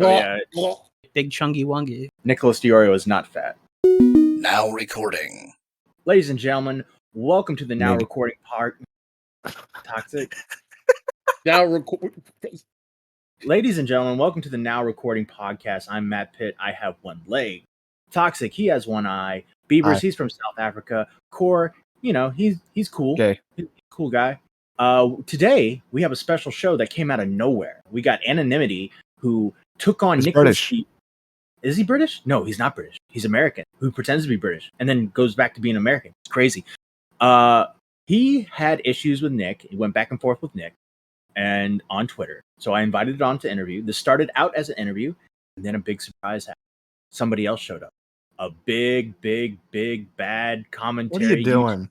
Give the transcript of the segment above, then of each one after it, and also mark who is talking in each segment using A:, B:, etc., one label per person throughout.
A: yeah, big chungy wungy.
B: Nicholas DeOrio is not fat.
C: Now recording.
B: Ladies and gentlemen, welcome to the now recording part. Toxic. Ladies and gentlemen, welcome to the now recording podcast. I'm Matt Pitt. I have one leg. Toxic, he has one eye. Beavers, he's from South Africa. Core, you know, he's cool.
D: Okay.
B: He's a cool guy. Today we have a special show that came out of nowhere. We got Anonymity, who took on Nicholas. Is he British? No, he's not British. He's American, who pretends to be British and then goes back to being American. It's crazy. He had issues with Nick. He went back and forth with Nick and on Twitter. So I invited it on to interview. This started out as an interview, and then a big surprise happened. Somebody else showed up. A big, bad commentary.
D: What are you doing?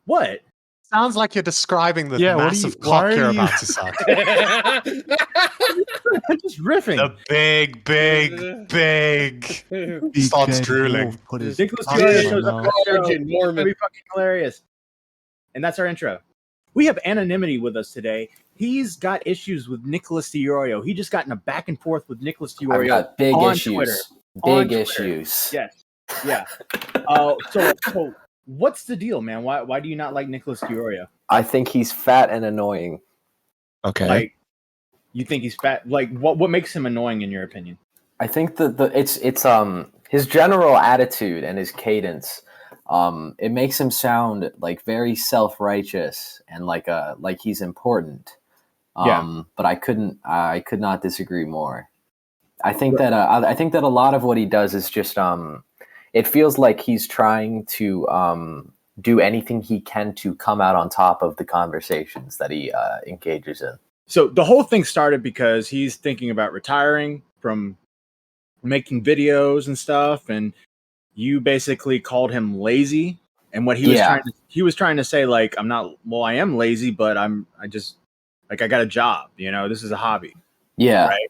B: What?
E: Sounds like you're describing the massive cock you're about to suck.
B: I'm just riffing.
E: The big starts drooling.
B: Nicholas DeOrio shows up. It's gonna be fucking hilarious. And that's our intro. We have Anonymity with us today. He's got issues with Nicholas DeOrio. He just got in a back and forth with Nicholas DeOrio.
F: I've got big
B: on
F: issues.
B: Twitter.
F: Big issues.
B: Yes. Yeah. So what's the deal, man? Why do you not like Nicholas DeOrio?
F: I think he's fat and annoying.
D: Okay.
B: Like, you think he's fat? Like, what makes him annoying in your opinion?
F: I think it's his general attitude and his cadence. It makes him sound like very self-righteous and like he's important. But I could not disagree more. I think that a lot of what he does is just it feels like he's trying to do anything he can to come out on top of the conversations that he engages in.
B: So the whole thing started because he's thinking about retiring from making videos and stuff, and you basically called him lazy. And what he was trying to say, like, I am lazy, but I got a job, you know, this is a hobby. Yeah. Right.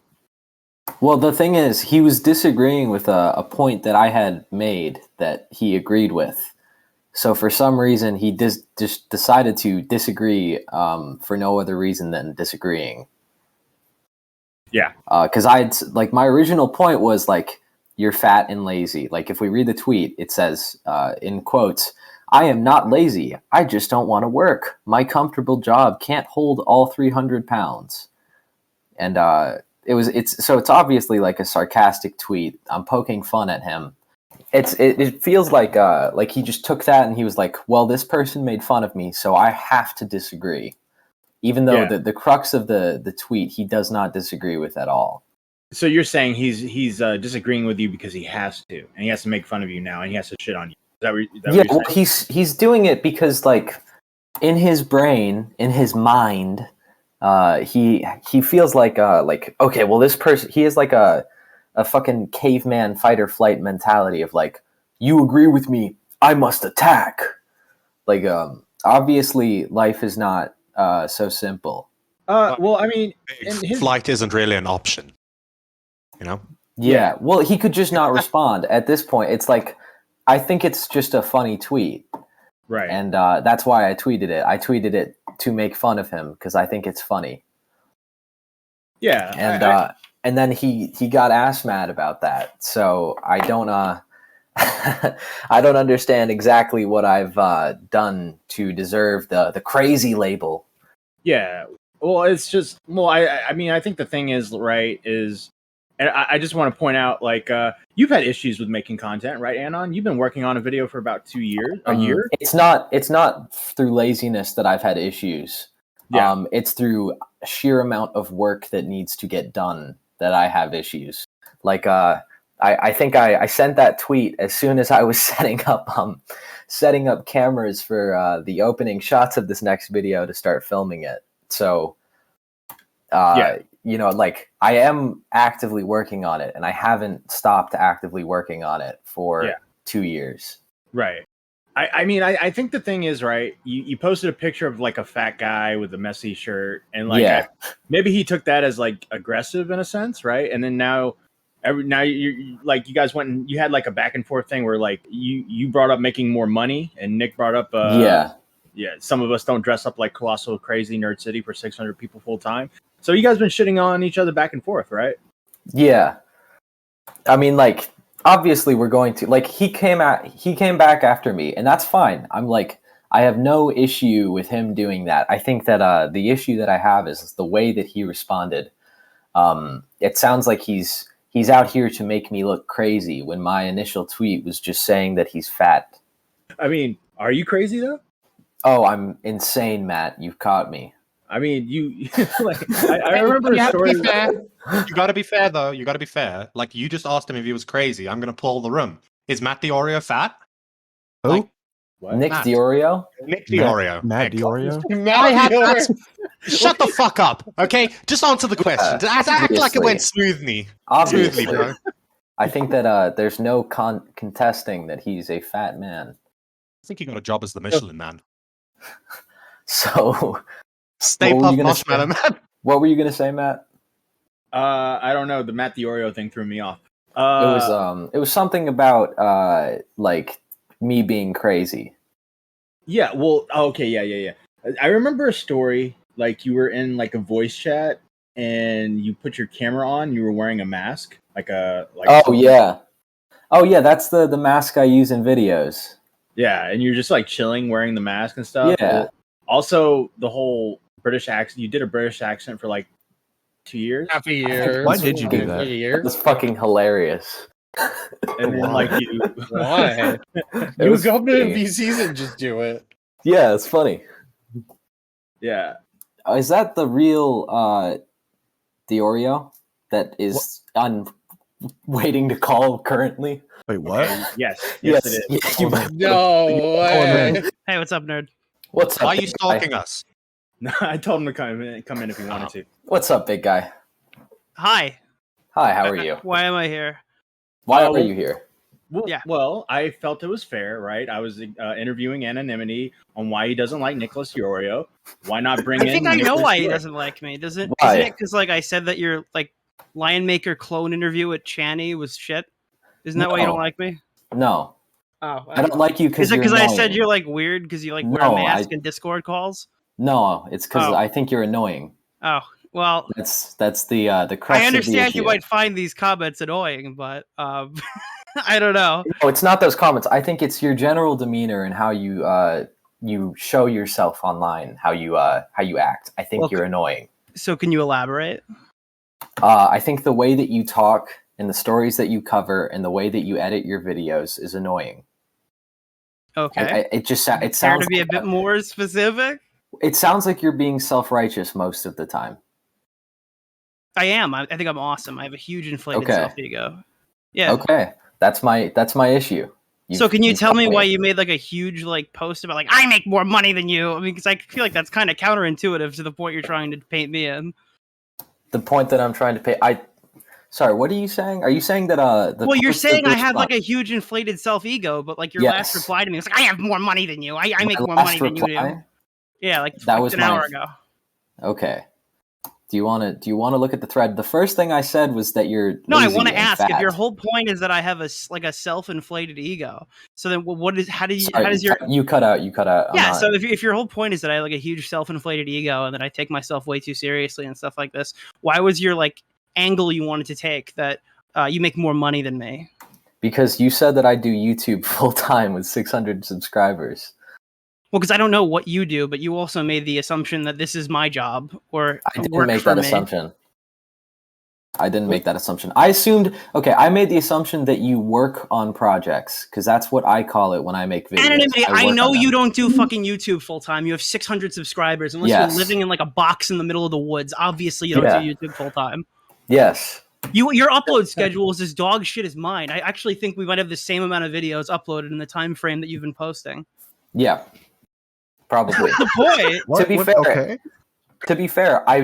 F: Well, the thing is, he was disagreeing with a point that I had made that he agreed with. So for some reason, he just decided to disagree for no other reason than disagreeing.
B: Yeah.
F: Because my original point was like, you're fat and lazy. Like if we read the tweet, it says in quotes, "I am not lazy. I just don't want to work. My comfortable job can't hold all 300 pounds." And it's obviously like a sarcastic tweet. I'm poking fun at him. It feels like he just took that and he was like, well, this person made fun of me, so I have to disagree. Even though the crux of the tweet he does not disagree with at all.
B: So you're saying he's disagreeing with you because he has to, and he has to make fun of you now, and he has to shit on you. Is that what you're saying?
F: He's doing it because like in his brain, in his mind, he feels like okay, well this person, he is like a fucking caveman fight or flight mentality of like, you agree with me, I must attack. Like obviously life is not so simple.
B: Well, I mean,
E: flight isn't really an option, you know?
F: Yeah, well, he could just not respond. At this point, it's like, I think it's just a funny tweet.
B: Right.
F: And that's why I tweeted it. I tweeted it to make fun of him because I think it's funny.
B: Yeah.
F: And then he got ass mad about that. So I don't I don't understand exactly what I've done to deserve the crazy label.
B: Yeah. Well, it's just I mean, I think the thing is, right, is, and I just want to point out, like, you've had issues with making content, right, Anon? You've been working on a video for about 2 years, a year?
F: It's not through laziness that I've had issues. Yeah. It's through sheer amount of work that needs to get done that I have issues. Like, I think I sent that tweet as soon as I was setting up cameras for the opening shots of this next video to start filming it. So, you know, like I am actively working on it, and I haven't stopped actively working on it for 2 years.
B: Right. I mean, I think the thing is, right, you posted a picture of like a fat guy with a messy shirt, and like maybe he took that as like aggressive in a sense, right? And then now you like, you guys went and you had like a back and forth thing where like you brought up making more money, and Nick brought up some of us don't dress up like Colossal Crazy Nerd City for 600 people full time. So you guys been shitting on each other back and forth, right?
F: Yeah. I mean, like, obviously we're going to, like, he came back after me, and that's fine. I'm like, I have no issue with him doing that. I think that the issue that I have is the way that he responded. It sounds like he's out here to make me look crazy when my initial tweet was just saying that he's fat.
B: I mean, are you crazy though?
F: Oh, I'm insane, Matt. You've caught me.
B: I mean, you like. I remember a story.
E: You gotta be fair, though. You gotta be fair. Like, you just asked him if he was crazy. I'm gonna pull the room. Is Matt DeOrio fat?
D: Who?
E: Like,
B: What?
F: Nick
E: Matt.
F: DeOrio?
E: Nick DeOrio.
D: Matt DeOrio?
E: Shut the fuck up, okay? Just answer the question. Act like it went smoothly.
F: Obviously.
E: Smoothly, bro.
F: I think that there's no contesting that he's a fat man.
E: I think he got a job as the Michelin Man.
F: So,
E: Stay
F: What were you
E: puft
F: gonna
E: marshmallow man.
F: what were you gonna say, Matt?
B: I don't know. The Matt DeOrio thing threw me off.
F: It was something about like me being crazy.
B: Yeah. Well. Okay. Yeah. I remember a story. Like you were in like a voice chat and you put your camera on. You were wearing a mask,
F: Oh yeah, that's the mask I use in videos.
B: Yeah, and you're just like chilling, wearing the mask and stuff.
F: Yeah.
B: Well, also, the whole British accent. You did a British accent for like 2 years.
G: Half a year.
D: Why did you do that?
G: A year.
F: That's fucking hilarious.
B: And then like you.
G: Why? You go to VCs and just do it.
F: Yeah, it's funny.
B: Yeah.
F: Is that the real DeOrio that is waiting to call currently?
D: Wait, what?
B: Yes.
F: Yes,
B: It is.
F: yeah, you might-
G: No way.
A: Hey, what's up, nerd?
F: What's up?
E: Why are you
F: big guy?
E: stalking us?
B: No, I told him to come in if he wanted to.
F: What's up, big guy?
A: Hi.
F: Hi, how are you?
A: Why am I here?
F: Why
B: Oh,
F: are you here?
B: Well,
A: Yeah.
B: well, I felt it was fair, right? I was interviewing Anonymity on why he doesn't like Nicholas DeOrio. Why not bring in?
A: I think I know
B: Nicholas
A: why he
B: DeOrio?
A: doesn't like me. Isn't
F: Why?
A: it because like I said that your like Lion Maker clone interview with Channy was shit? Isn't that why you
F: No.
A: don't like me?
F: No,
A: Oh,
F: I don't like you because
A: is it
F: you're
A: because I
F: annoying.
A: said you're like weird because you like wear
F: No,
A: a mask in Discord calls?
F: No, it's because
A: Oh.
F: I think you're annoying.
A: Oh, well,
F: That's the crux
A: I
F: of the
A: understand you
F: issue.
A: might find these comments annoying, but I don't know.
F: No, it's not those comments. I think it's your general demeanor and how you show yourself online, how you act. I think
A: Okay.
F: you're annoying.
A: So can you elaborate?
F: I think the way that you talk and the stories that you cover and the way that you edit your videos is annoying.
A: Okay.
F: It just
A: Care
F: sounds
A: to be a
F: like
A: bit more specific?
F: it sounds like you're being self-righteous most of the time.
A: I am. I think I'm awesome. I have a huge inflated
F: Okay.
A: self-ego. Yeah.
F: Okay, that's my issue.
A: So can you
F: you've
A: tell me
F: got
A: why you made like a huge like post about like I make more money than you? I mean, because I feel like that's kind of counterintuitive to the point you're trying to paint me in.
F: the point that I'm trying to pay? Sorry, what are you saying? Are you saying that
A: Well, you're
F: post that
A: saying I
F: was
A: have
F: fun-
A: like a huge inflated self-ego, but like your
F: Yes.
A: last reply to me was like I have more money than you. I make
F: my
A: more
F: last
A: money than you do.
F: reply?
A: Yeah, like
F: That was
A: an
F: my-
A: hour ago.
F: Okay. Do you want to look at the thread? The first thing I said was that you're
A: No, I
F: lazy
A: want to
F: and
A: ask if
F: fat.
A: your whole point is that I have a self-inflated ego. So then, what is how
F: Sorry,
A: does your
F: you cut out? You cut out. I'm
A: yeah?
F: not-
A: So if your whole point is that I have like a huge self-inflated ego and that I take myself way too seriously and stuff like this, why was your like angle you wanted to take that you make more money than me?
F: because you said that I do YouTube full time with 600 subscribers.
A: Well, because I don't know what you do, but you also made the assumption that this is my job or
F: I didn't
A: work
F: make
A: for
F: that
A: me.
F: assumption. I didn't make that assumption. I assumed. Okay, I made the assumption that you work on projects because that's what I call it when I make videos.
A: Anonymity, I
F: work
A: know
F: on
A: you
F: them.
A: don't do fucking YouTube full time. You have 600 subscribers. Unless
F: Yes.
A: you're living in like a box in the middle of the woods, obviously you don't
F: Yeah.
A: do YouTube full time.
F: Yes.
A: Your upload schedule is as dog shit as mine. I actually think we might have the same amount of videos uploaded in the time frame that you've been posting.
F: Yeah. Probably.
A: The point.
D: What?
F: To be
D: What?
F: fair,
D: Okay.
F: To be fair, I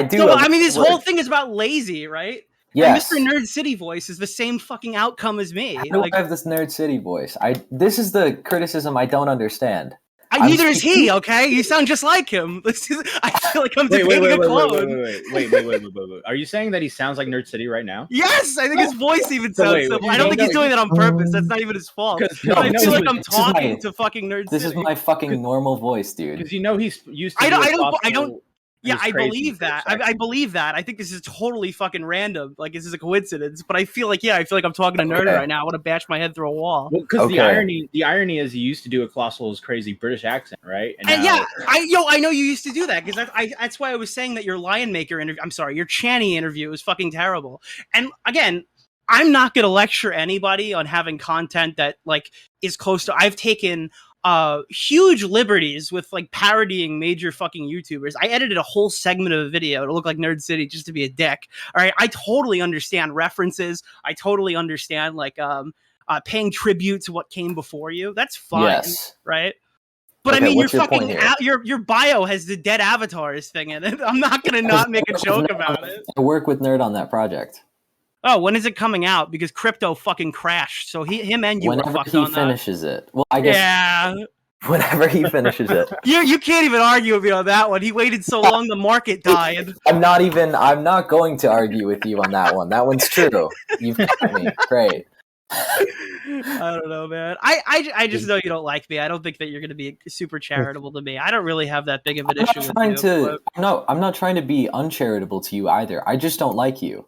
F: do.
A: So
F: a
A: I mean, this
F: lot of
A: whole
F: work.
A: thing is about lazy, right?
F: Yes.
A: And Mr. Nerd City voice is the same fucking outcome as me.
F: How do
A: Like,
F: I have this Nerd City voice? This is the criticism I don't understand.
A: neither is he. Okay, you sound just like him. I feel like I'm
B: Wait,
A: debating a clone.
B: wait. Are you saying that he sounds like Nerd City right now?
A: Yes, I think his voice even
B: So
A: sounds
B: wait,
A: similar.
B: you
A: I don't think
B: don't
A: he's
B: know-
A: doing that on purpose. That's not even his fault.
B: No,
A: I
F: no,
A: feel
F: this
A: like I'm
F: is my-
A: talking to fucking Nerd
F: This
A: City.
F: is my fucking normal voice, dude.
B: Because you know he's used to.
A: I
B: be a
A: don't.
B: thoughtful-
A: Yeah,
B: It's
A: I
B: crazy
A: believe that.
B: British
A: I
B: accent.
A: believe that. I think this is totally fucking random. Like, this is a coincidence. But I feel like I'm talking to Nerd
F: Okay.
A: right now. I want to bash my head through a wall.
B: Well, because
F: Okay.
B: the irony is he used to do a Colossal's crazy British accent, right?
A: And yeah, I know you used to do that because that's why I was saying that your Lion Maker interview. I'm sorry, your Channy interview was fucking terrible. And again, I'm not gonna lecture anybody on having content that like is close to. I've taken huge liberties with like parodying major fucking YouTubers. I edited a whole segment of a video to look like Nerd City just to be a dick. All right, I totally understand references. I totally understand like paying tribute to what came before you. That's fine,
F: Yes.
A: right? But
F: Okay,
A: I mean,
F: what's your point here?
A: your bio has the dead avatars thing in it. I'm not gonna not make a joke about it.
F: I work with Nerd on that project.
A: Oh, when is it coming out? Because crypto fucking crashed. So him and you
F: Whenever
A: were fucked
F: he
A: on that.
F: finishes it. Well, I guess
A: Yeah,
F: whenever he finishes it.
A: you can't even argue with me on that one. He waited so long, the market died.
F: I'm not going to argue with you on that one. That one's true. You've got me. Great.
A: I don't know, man. I just know you don't like me. I don't think that you're gonna be super charitable to me. I don't really have that big of an issue with you.
F: I'm not trying to be uncharitable to you either. I just don't like you.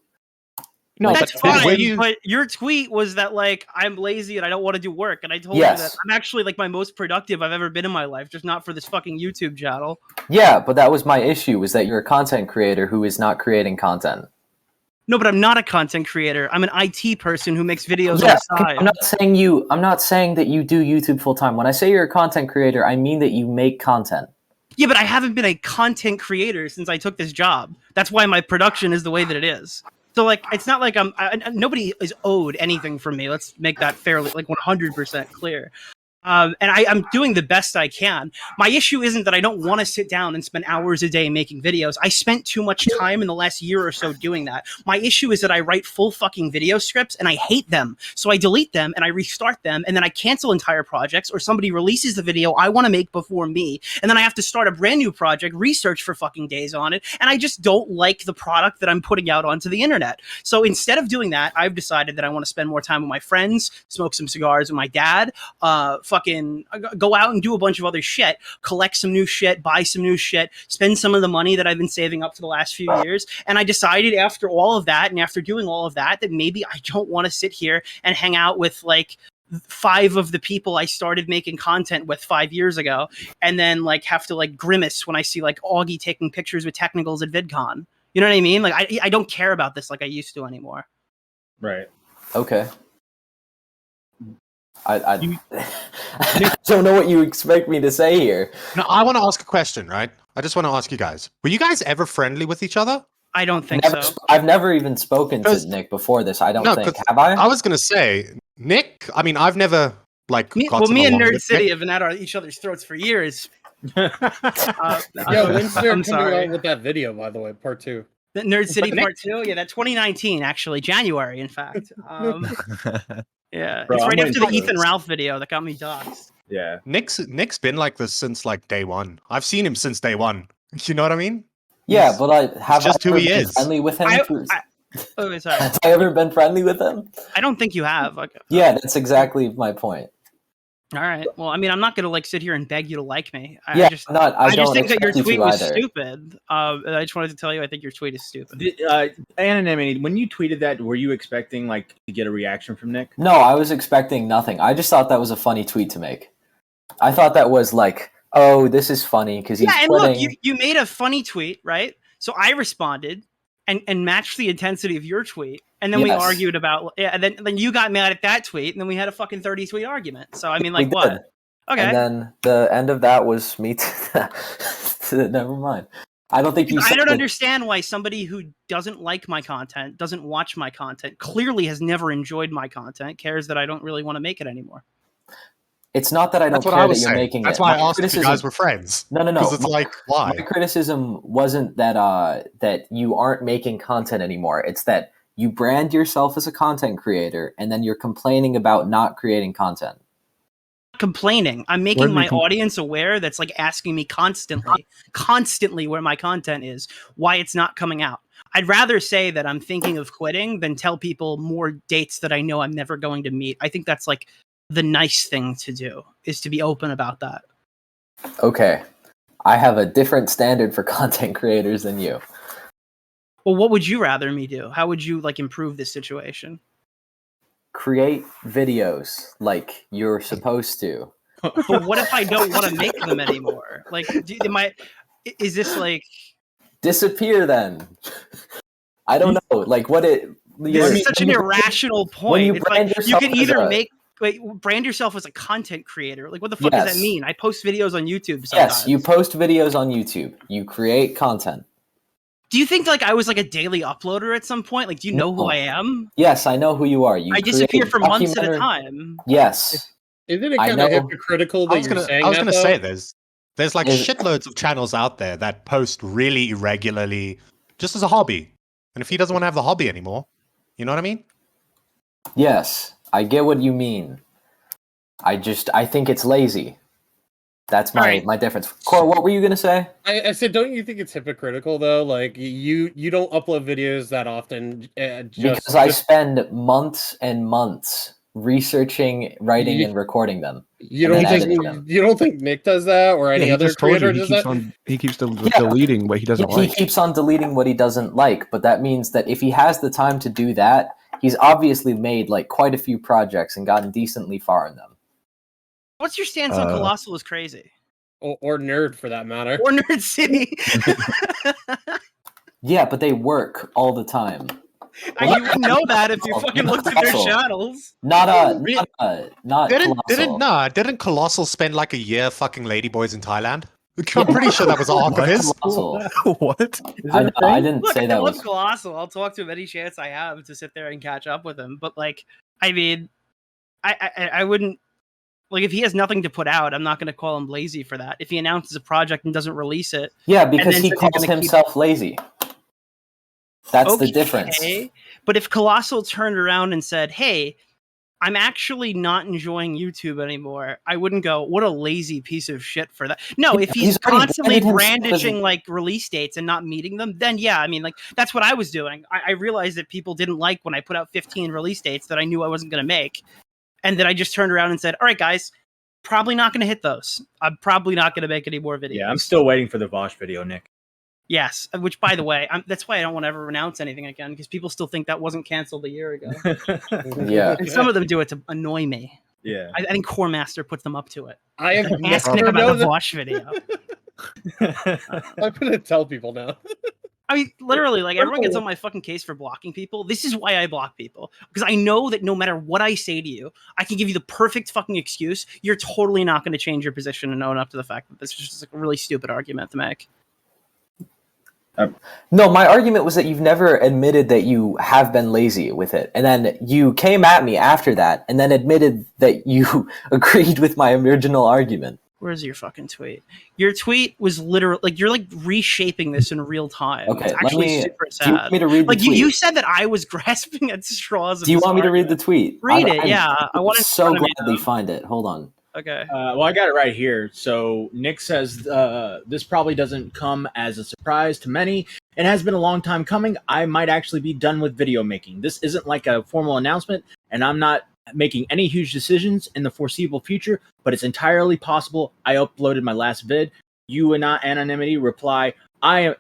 E: No,
A: that's
E: but
A: fine. But your tweet was that like I'm lazy and I don't want to do work, and I told you that I'm actually like my most productive I've ever been in my life, just not for this fucking YouTube channel.
F: Yeah, but that was my issue, was that you're a content creator who is not creating content.
A: No, but I'm not a content creator. I'm an IT person who makes videos on the side.
F: I'm not saying that you do YouTube full time. When I say you're a content creator, I mean that you make content.
A: Yeah, but I haven't been a content creator since I took this job. That's why my production is the way that it is. So, like, it's not like nobody is owed anything from me. Let's make that fairly, like, 100% clear. And I'm doing the best I can. My issue isn't that I don't want to sit down and spend hours a day making videos. I spent too much time in the last year or so doing that. My issue is that I write full fucking video scripts and I hate them. So I delete them and I restart them and then I cancel entire projects, or somebody releases the video I want to make before me. And then I have to start a brand new project, research for fucking days on it. And I just don't like the product that I'm putting out onto the internet. So instead of doing that, I've decided that I want to spend more time with my friends, smoke some cigars with my dad, fucking go out and do a bunch of other shit, collect some new shit, buy some new shit, spend some of the money that I've been saving up for the last few years. And I decided after all of that and after doing all of that, that maybe I don't want to sit here and hang out with like 5 of the people I started making content with 5 years ago and then like have to like grimace when I see like Augie taking pictures with technicals at VidCon. You know what I mean? Like I don't care about this like I used to anymore.
B: Right.
F: Okay. I don't know what you expect me to say here.
E: No, I want to ask a question, right? I just want to ask you guys. Were you guys ever friendly with each other?
A: I don't think so.
F: I've never even spoken to Nick before this. I don't think. Have I?
E: I was going to say, Nick, I mean, I've never, like,
A: me and Nerd City have been at each other's throats for years.
G: When's there coming out with that video, by the way, part 2?
A: The Nerd City Part 2? Yeah, that 2019, actually. January, in fact. Yeah,
B: Bro,
A: it's right
B: I'm
A: after the Ethan Ralph video that got me doxxed.
B: Yeah.
E: Nick's been like this since, like, day one. I've seen him since day one. You know what I mean?
F: Yeah, but I have
E: just who he is.
F: Friendly with him.
A: Oh, sorry.
F: Have I ever been friendly with him?
A: I don't think you have. Okay.
F: Yeah, that's exactly my point.
A: All right. Well, I mean, I'm not gonna like sit here and beg you to like me.
F: I just
A: think that your tweet was stupid. And I just wanted to tell you, I think your tweet is stupid.
B: Anonymity, when you tweeted that, were you expecting like to get a reaction from Nick?
F: No, I was expecting nothing. I just thought that was a funny tweet to make. I thought that was like, oh, this is funny because he's
A: look, you made a funny tweet, right? So I responded and matched the intensity of your tweet. And then we argued about, and then you got mad at that tweet, and then we had a fucking 30 tweet argument. So I mean, like, what? Okay.
F: And then the end of that was me. Never mind. I don't think you.
A: I don't understand why somebody who doesn't like my content, doesn't watch my content, clearly has never enjoyed my content, cares that I don't really want to make it anymore.
F: It's not that I don't care that you're making it.
E: That's why I asked if you guys were friends.
F: No.
E: Because it's like, why?
F: My criticism wasn't that that you aren't making content anymore. It's that you brand yourself as a content creator, and then you're complaining about not creating content.
A: Complaining. I'm making my audience aware that's like asking me constantly where my content is, why it's not coming out. I'd rather say that I'm thinking of quitting than tell people more dates that I know I'm never going to meet. I think that's like the nice thing to do, is to be open about that.
F: Okay. I have a different standard for content creators than you.
A: Well, what would you rather me do? How would you like improve this situation?
F: Create videos like you're supposed to.
A: But what if I don't want to make them anymore? Like, is this like
F: disappear then? I don't know. Like what it.
A: This is such an irrational point.
F: It's like
A: you can either brand yourself as a content creator. Like, what the fuck does that mean? I post videos on YouTube sometimes.
F: Yes, you post videos on YouTube. You create content.
A: Do you think like I was like a daily uploader at some point? Like, do you know who I am?
F: Yes, I know who you are.
A: I disappear for months at a time.
F: Yes.
G: Isn't it kind of hypocritical that you're saying that?
E: I was going to say there's like shitloads of channels out there that post really irregularly just as a hobby. And if he doesn't want to have the hobby anymore, you know what I mean?
F: Yes, I get what you mean. I think it's lazy. That's my difference. Cor, what were you gonna say?
G: I said, don't you think it's hypocritical though? Like you don't upload videos that often.
F: Because I spend months and months researching, writing, and recording them.
G: You don't think Nick does that or any other creator does that?
D: He keeps deleting what he doesn't like.
F: He keeps on deleting what he doesn't like, but that means that if he has the time to do that, he's obviously made like quite a few projects and gotten decently far in them.
A: What's your stance on Colossal is crazy?
G: Or Nerd, for that matter.
A: Or Nerd City.
F: Yeah, but they work all the time.
A: You wouldn't know that if you fucking looked at their channels.
E: Didn't Colossal spend like a year fucking ladyboys in Thailand? I'm pretty sure that was an arc of his.
D: What?
F: I didn't say that.
A: I love Colossal. I'll talk to him any chance I have to sit there and catch up with him. But like, I mean, I wouldn't. Like, if he has nothing to put out, I'm not going to call him lazy for that. If he announces a project and doesn't release it...
F: Yeah, because he calls himself lazy. That's the difference.
A: But if Colossal turned around and said, hey, I'm actually not enjoying YouTube anymore, I wouldn't go, what a lazy piece of shit for that. No, if he's constantly brandishing, like, release dates and not meeting them, then yeah, I mean, like, that's what I was doing. I realized that people didn't like when I put out 15 release dates that I knew I wasn't going to make. And then I just turned around and said, all right, guys, probably not going to hit those. I'm probably not going to make any more videos.
B: Yeah, I'm still waiting for the Vosh video, Nick.
A: Yes, which, by the way, that's why I don't want to ever announce anything again, because people still think that wasn't canceled a year ago.
F: Yeah.
A: And some of them do it to annoy me.
B: Yeah.
A: I think Core Master puts them up to it.
G: I have
A: Ask Nick about the Vosh video.
G: I'm going to tell people now.
A: I mean, literally, like, everyone gets on my fucking case for blocking people. This is why I block people. Because I know that no matter what I say to you, I can give you the perfect fucking excuse. You're totally not going to change your position and own up to the fact that this is just like a really stupid argument to make.
F: No, my argument was that you've never admitted that you have been lazy with it. And then you came at me after that and then admitted that you agreed with my original argument.
A: Where's your fucking tweet? Your tweet was literally like you're like reshaping this in real time.
F: Okay,
A: it's actually super sad.
F: Do you want me to read the tweet?
A: You said that I was grasping at straws.
F: Do you want me to read the tweet?
A: Read it, yeah. I want to
F: so gladly find it. Hold on.
A: Okay.
B: Well, I got it right here. So Nick says this probably doesn't come as a surprise to many. It has been a long time coming. I might actually be done with video making. This isn't like a formal announcement, and I'm not making any huge decisions in the foreseeable future, but it's entirely possible. I uploaded my last vid. You and Anonymity reply, I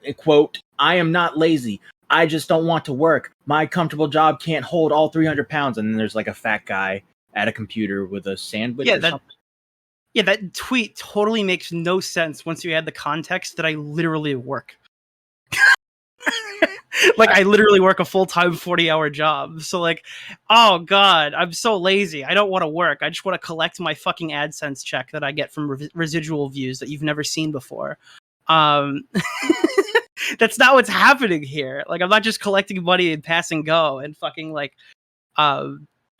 B: am not lazy. I just don't want to work. My comfortable job can't hold all 300 pounds. And then there's like a fat guy at a computer with a sandwich or something.
A: Yeah, that tweet totally makes no sense once you add the context that I literally work. Like, I literally work a full-time 40-hour job. So, like, oh, God, I'm so lazy. I don't want to work. I just want to collect my fucking AdSense check that I get from residual views that you've never seen before. That's not what's happening here. Like, I'm not just collecting money and pass and go and fucking, like,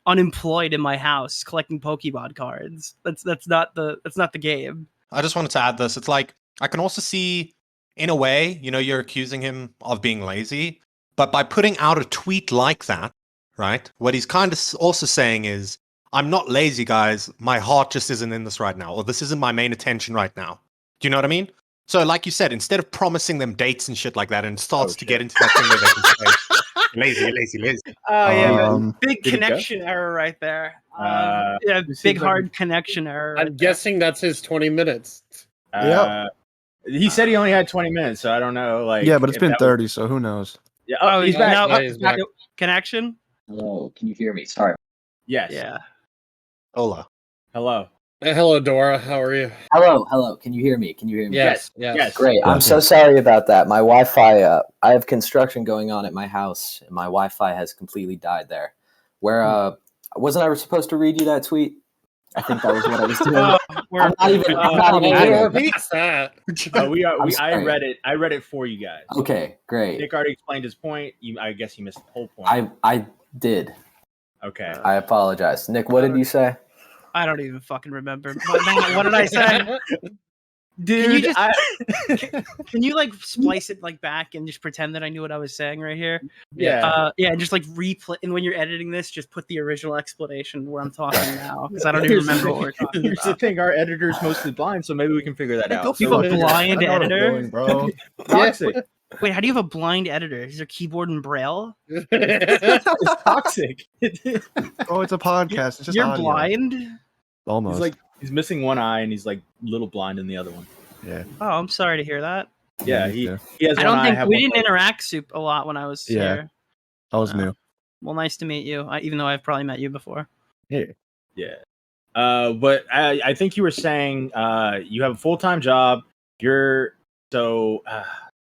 A: unemployed in my house collecting Pokemon cards. That's not the game.
E: I just wanted to add this. It's like, I can also see... In a way, you're accusing him of being lazy, but by putting out a tweet like that, right? What he's kind of also saying is, I'm not lazy, guys. My heart just isn't in this right now, or this isn't my main attention right now. Do you know what I mean? So like you said, instead of promising them dates and shit like that, and it starts to get into that thing where they can say, lazy.
A: Oh, yeah, big connection error right there. Big hard connection error.
G: I'm guessing that's his 20 minutes.
D: Yeah.
B: He said he only had 20 minutes, so I don't know. Like,
D: Yeah, but it's
B: if
D: been
B: that was-
D: 30, so who knows?
B: Yeah, oh, he's back.
A: Now,
G: he's back.
A: Connection.
F: Hello, can you hear me? Sorry.
B: Yes.
A: Yeah.
E: Hola.
B: Hello.
G: Hello, Dora. How are you?
F: Hello. Can you hear me? Can you hear me?
G: Yes.
F: Great. I'm so sorry about that. My Wi-Fi. I have construction going on at my house, and my Wi-Fi has completely died there. Where wasn't I supposed to read you that tweet? I think that was what I was doing. I'm not even.
G: We'll repeat that.
B: I read it. I read it for you guys.
F: Okay, great.
B: Nick already explained his point. I guess he missed the whole point.
F: I did.
B: Okay.
F: I apologize. Nick, what did you say?
A: I don't even fucking remember. What did I say?
B: Dude,
A: Can you like splice it like back and just pretend that I knew what I was saying right here?
B: Yeah.
A: And just like replay. And when you're editing this, just put the original explanation where I'm talking now, because I don't even remember what we're talking
B: Here's the
A: about.
B: thing: our editor's mostly blind, so maybe we can figure that out.
A: You have a blind
D: I know what I'm
A: editor?
D: doing, bro.
B: Toxic.
A: Wait, how do you have a blind editor? Is there keyboard and braille?
B: It's toxic.
D: Oh, it's a podcast. It's just
A: You're
D: audio.
A: blind?
D: Almost.
B: He's missing one eye and he's like a little blind in the other one.
D: Yeah.
A: Oh, I'm sorry to hear that.
B: Yeah,
D: me
B: he
D: too.
B: has
A: I
B: one
A: don't
B: eye.
A: think
B: have
A: we
B: one
A: didn't
B: leg.
A: interact a lot when I was
D: Yeah.
A: here.
D: I was new.
A: Well, nice to meet you. Even though I've probably met you before.
D: Hey.
B: Yeah. But I think you were saying you have a full-time job. You're so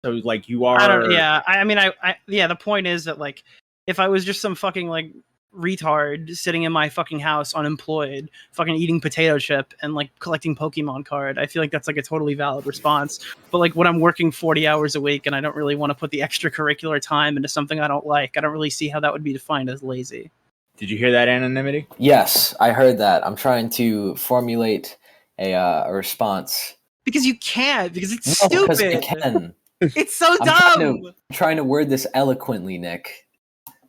B: like you are.
A: I don't. Yeah. I mean, yeah. The point is that like, if I was just some fucking like retard sitting in my fucking house unemployed, fucking eating potato chip and like collecting Pokemon card, I feel like that's like a totally valid response. But like when I'm working 40 hours a week and I don't really want to put the extracurricular time into something I don't like, I don't really see how that would be defined as lazy.
B: Did you hear that, Anonymity?
F: Yes, I heard that. I'm trying to formulate a response.
A: Because you can't. Because it's
F: No,
A: stupid.
F: because I can.
A: It's so
F: I'm
A: dumb.
F: trying to word this eloquently, Nick.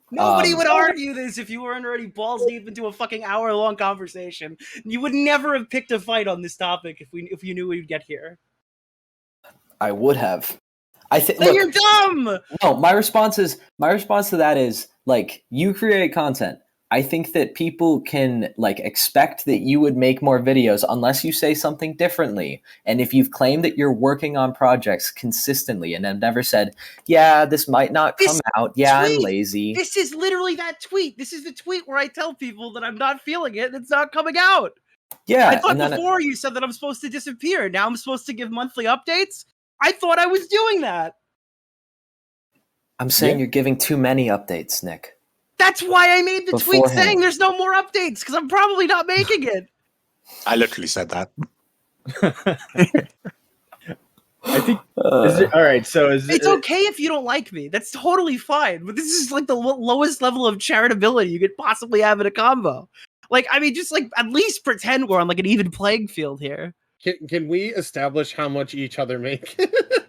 A: Nobody would argue this if you weren't already balls deep into a fucking hour-long conversation. You would never have picked a fight on this topic if you knew we'd get here.
F: I would have. I think.
A: Then you're dumb.
F: No, my response to that is like, you create content. I think that people can like expect that you would make more videos unless you say something differently. And if you've claimed that you're working on projects consistently and have never said, yeah, this might not come out. Yeah, I'm lazy.
A: This is literally that tweet. This is the tweet where I tell people that I'm not feeling it and it's not coming out.
F: Yeah.
A: I thought before you said that I'm supposed to disappear. Now I'm supposed to give monthly updates. I thought I was doing that.
F: I'm saying you're giving too many updates, Nick.
A: That's why I made the tweet saying there's no more updates, because I'm probably not making it.
E: I literally said that.
B: I think. All right. So
A: it's okay if you don't like me. That's totally fine. But this is like the lowest level of charitability you could possibly have in a combo. Like, I mean, just like at least pretend we're on like an even playing field here.
G: Can we establish how much each other make?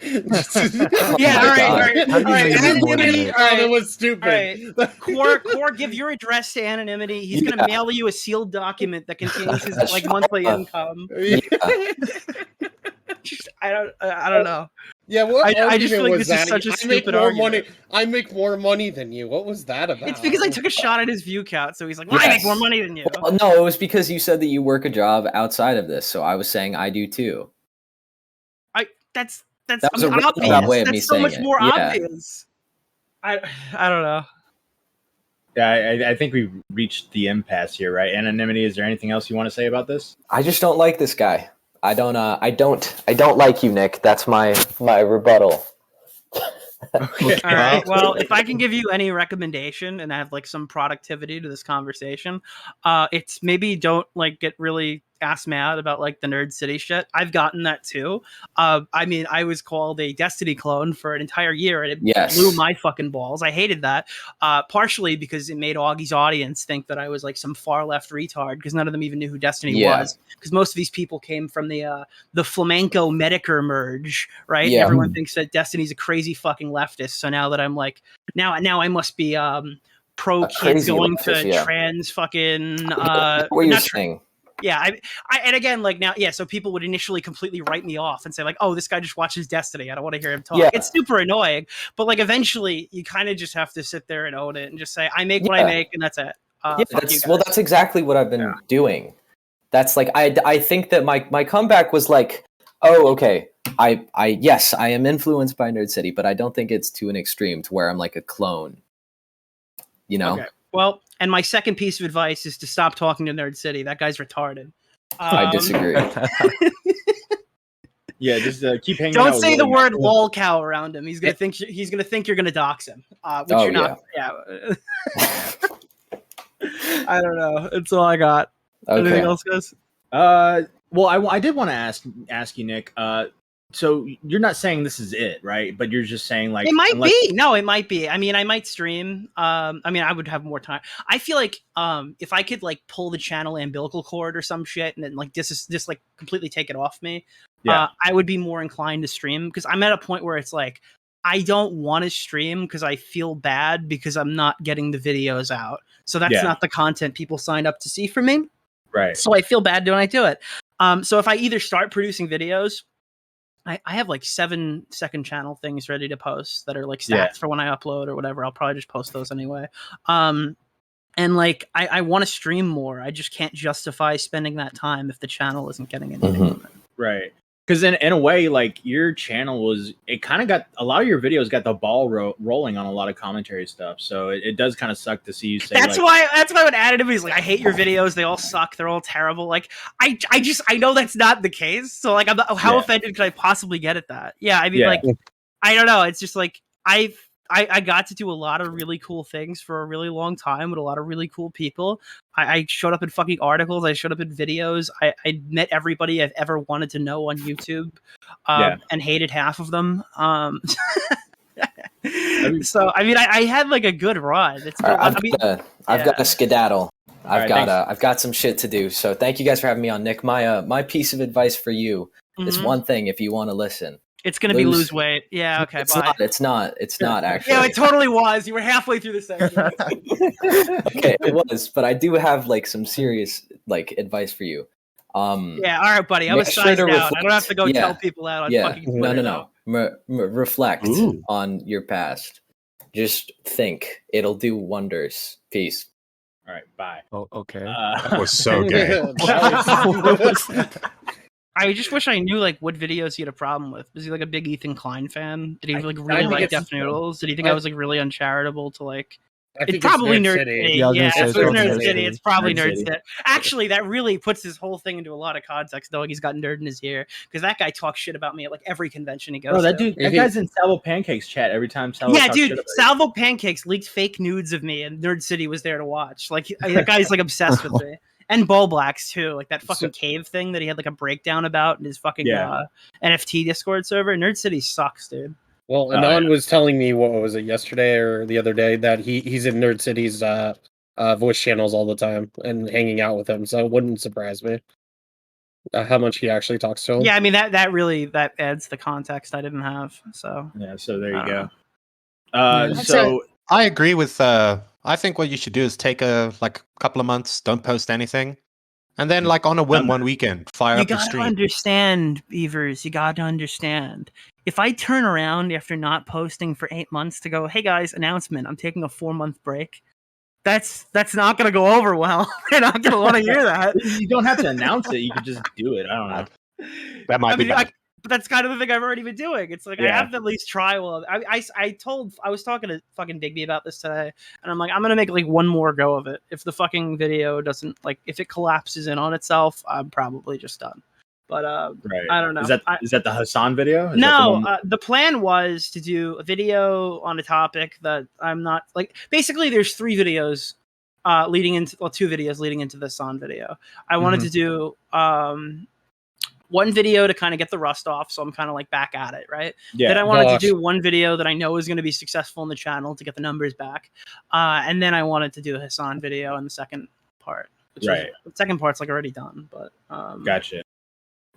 A: Yeah, all right.
G: Anonymity, that was stupid.
A: Right. Core, give your address to Anonymity. He's gonna mail you a sealed document that contains his like monthly income.
F: Yeah.
A: I don't know.
G: Yeah, what
A: I just feel like this
G: that?
A: is such a stupid argument.
G: I make more money than you. What was that about?
A: It's because I took a shot at his view count, so he's like, well, I make more money than you.
F: Well, no, it was because you said that you work a job outside of this, so I was saying I do too.
A: That's
F: That was a
A: obvious.
F: way of
A: That's
F: me
A: so
F: saying
A: much
F: it.
A: more
F: Yeah.
A: obvious. I don't know.
B: Yeah, I think we've reached the impasse here, right? Anonymity, is there anything else you want to say about this?
F: I just don't like this guy. I don't like you, Nick. That's my rebuttal.
B: Okay.
A: All right. Well, if I can give you any recommendation and have like some productivity to this conversation, it's maybe don't like get really ass mad about like the Nerd City shit. I've gotten that too. I mean, I was called a Destiny clone for an entire year and it blew my fucking balls. I hated that. Partially because it made Augie's audience think that I was like some far left retard because none of them even knew who Destiny was. Because most of these people came from the flamenco Medicare merge, right?
F: Yeah.
A: Everyone thinks that Destiny's a crazy fucking leftist. So now that I'm like, now I must be pro kids going to trans fucking
F: what you're saying.
A: Yeah, I and again, like now, yeah, so people would initially completely write me off and say like, oh, this guy just watches Destiny. I don't want to hear him talk.
F: Yeah.
A: It's super annoying, but like eventually you kind of just have to sit there and own it and just say, I make what I make and that's it.
F: That's exactly what I've been doing. That's like, I think that my comeback was like, oh, okay, Yes, I am influenced by Nerd City, but I don't think it's to an extreme to where I'm like a clone. You know?
A: Okay. Well, and my second piece of advice is to stop talking to Nerd City. That guy's retarded.
F: I disagree.
B: Yeah, just keep hanging
A: Don't
B: out.
A: say the
B: Willie,
A: word "lol cow" around him. He's gonna think you're gonna dox him. Which
F: Oh,
A: you're not. Yeah. I don't know. That's all I got.
F: Okay.
A: Anything else, guys?
B: Well, I did want to ask you, Nick. So you're not saying this is it, right? But you're just saying like
A: It might be. No, it might be. I mean, I might stream. I mean, I would have more time. I feel like if I could like pull the channel umbilical cord or some shit and then like just like completely take it off me, I would be more inclined to stream because I'm at a point where it's like I don't want to stream because I feel bad because I'm not getting the videos out. So that's not the content people signed up to see from me.
B: Right.
A: So I feel bad when I do it. So if I either start producing videos, I have like 7 second channel things ready to post that are like stats for when I upload or whatever. I'll probably just post those anyway. And like I want to stream more. I just can't justify spending that time if the channel isn't getting anything from it.
B: Right. Because in a way, like your channel it kind of got a lot of your videos got the ball rolling on a lot of commentary stuff. So it does kind of suck to see you say
A: that's why when added to me is like I hate your videos. They all suck. They're all terrible. Like I know that's not the case. So like how offended could I possibly get at that? Yeah, I mean like I don't know. It's just like I got to do a lot of really cool things for a really long time with a lot of really cool people. I showed up in fucking articles. I showed up in videos. I met everybody I've ever wanted to know on YouTube and hated half of them. So, I mean, I had like a good run.
F: I've got a skedaddle. I've got some shit to do. So thank you guys for having me on, Nick. My piece of advice for you is one thing if you want to listen.
A: It's going to be lose weight. Yeah, okay, bye.
F: It's not actually.
A: Yeah, it totally was. You were halfway through the segment.
F: Okay, it was, but I do have like some serious like advice for you.
A: Yeah, all right, buddy. I was sized out. I don't have to go tell people out on fucking Twitter.
F: No. Reflect on your past. Just think. It'll do wonders. Peace.
B: All right, bye.
D: Oh, okay.
E: That was so gay.
A: I just wish I knew like what videos he had a problem with. Was he like a big Ethan Klein fan? Did he like really like Deaf Noodles? Did he think I was like really uncharitable to like? It's probably Nerd City. Yeah, it's Nerd City. It's probably Nerd City. Actually, that really puts this whole thing into a lot of context, knowing he's got Nerd in his ear, because that guy talks shit about me at like every convention he goes.
B: Oh, that guy's in Salvo Pancakes chat every time. Salvo
A: Salvo Pancakes leaked fake nudes of me, and Nerd City was there to watch. Like that guy's like obsessed with me. And Ball Blacks too, like that fucking cave thing that he had like a breakdown about in his fucking NFT Discord server. Nerd City sucks, dude.
G: Well, Anon was telling me, what was it, yesterday or the other day, that he's in Nerd City's voice channels all the time and hanging out with him. So it wouldn't surprise me how much he actually talks to him.
A: Yeah, I mean that really adds the context I didn't have. So
B: yeah, so there you go. So
E: I agree with. I think what you should do is take a couple of months, don't post anything, and then like on a whim one weekend, fire up the stream.
A: You gotta understand, Beavers. You gotta understand. If I turn around after not posting for 8 months to go, hey guys, announcement, I'm taking a 4-month break. That's not gonna go over well. They're not gonna want to hear that.
B: You don't have to announce it. You can just do it. I don't know.
E: That might be bad.
A: But that's kind of the thing I've already been doing. It's like I have to at least try. Well, I was talking to fucking Bigby about this today, and I'm like, I'm gonna make like one more go of it. If the fucking video doesn't if it collapses in on itself, I'm probably just done. But I don't know.
B: Is that the Hassan video?
A: The plan was to do a video on a topic that I'm not like. Basically, there's 3 videos leading into 2 videos leading into the Hassan video. I wanted to do one video to kind of get the rust off, so I'm kind of like back at it, right? Yeah. Then I wanted to do one video that I know is going to be successful in the channel to get the numbers back, and then I wanted to do a Hassan video in the second part. The second part's like already done, but
B: gotcha.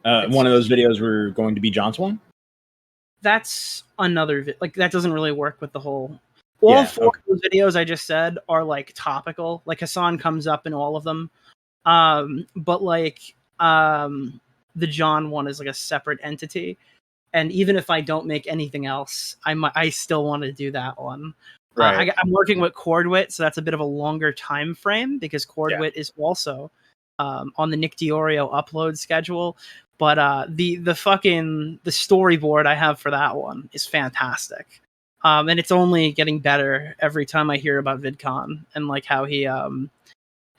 B: One of those videos were going to be John's one.
A: That's another that doesn't really work with the whole. All 4 of those videos I just said are like topical. Like Hassan comes up in all of them, but like the John one is like a separate entity, and even if I don't make anything else, I still want to do that one. Right. I'm working with Cordwit, so that's a bit of a longer time frame because Cordwit is also on the Nick DeOrio upload schedule. But the storyboard I have for that one is fantastic. And it's only getting better every time I hear about VidCon and like how he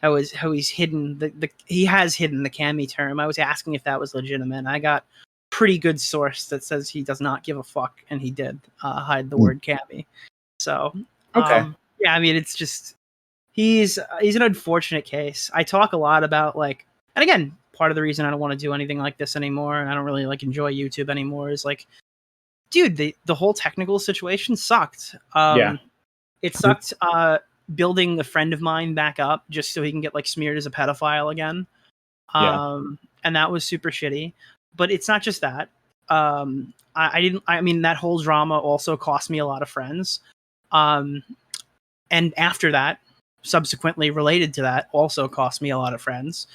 A: how he's hidden he has hidden the Cammy term. I was asking if that was legitimate. I got pretty good source that says he does not give a fuck, and he did hide the word Cammy. So yeah, I mean, it's just he's an unfortunate case. I talk a lot about like, and again, part of the reason I don't want to do anything like this anymore, and I don't really like enjoy YouTube anymore, is like, dude, the whole technical situation sucked. It sucked building a friend of mine back up just so he can get like smeared as a pedophile again. And that was super shitty. But it's not just that. I mean, that whole drama also cost me a lot of friends. And after that, subsequently related to that, also cost me a lot of friends.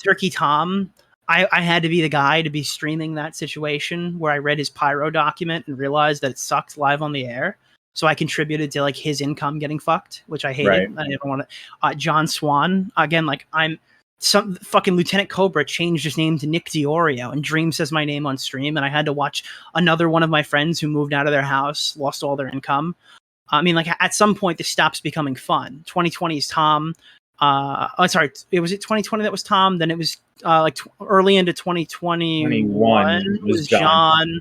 A: Turkey Tom, I had to be the guy to be streaming that situation where I read his pyro document and realized that it sucked live on the air. So I contributed to like his income getting fucked, which I hated. I didn't want to. John Swan, again, like some fucking Lieutenant Cobra changed his name to Nick DeOrio, and Dream says my name on stream, and I had to watch another one of my friends who moved out of their house, lost all their income. I mean, like at some point this stops becoming fun. 2020 is Tom. Sorry, it was 2020 that was Tom. Then it was early into 2021 was John.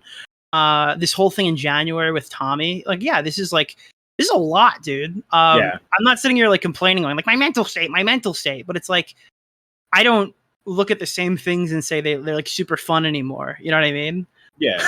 A: This whole thing in January with Tommy. Like, yeah, this is a lot, dude. I'm not sitting here like complaining, like my mental state, but it's like I don't look at the same things and say they're like super fun anymore. You know what I mean?
B: Yeah.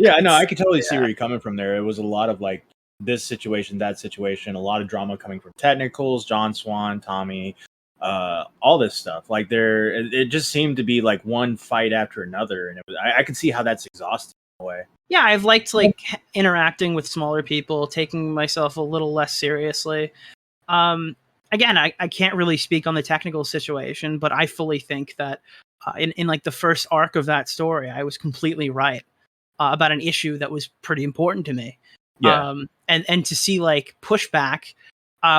B: Yeah, no, I could totally see where you're coming from there. It was a lot of like this situation, that situation, a lot of drama coming from technicals, John Swan, Tommy, all this stuff. Like it just seemed to be like one fight after another, and I could see how that's exhausting in a way.
A: Yeah, I've liked like interacting with smaller people, taking myself a little less seriously. Again, I can't really speak on the technical situation, but I fully think that in like the first arc of that story, I was completely right about an issue that was pretty important to me. And to see like pushback,